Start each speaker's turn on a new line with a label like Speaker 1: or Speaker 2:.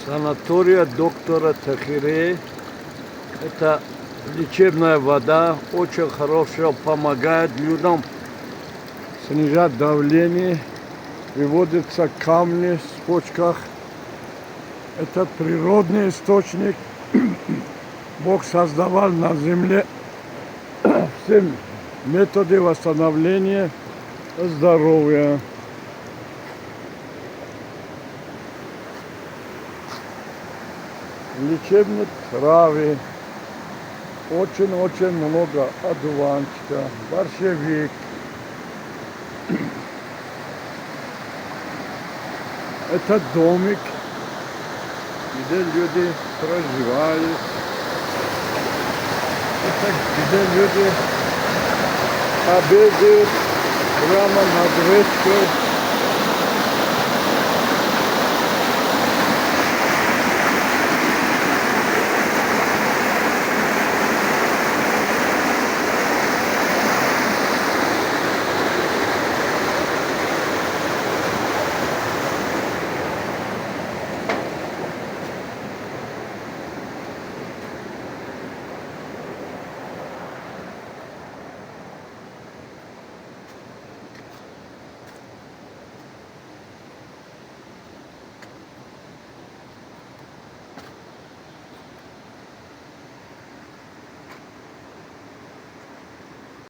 Speaker 1: Санатория доктора Тохири. Это лечебная вода, очень хорошая, помогает людям снижать давление, выводятся камни в почках. Это природный источник. Бог создавал на земле все методы восстановления здоровья. Лечебные травы. Очень-очень много одуванчика, борщевик. Это домик, где люди проживают. Это где люди обедают прямо над речкой.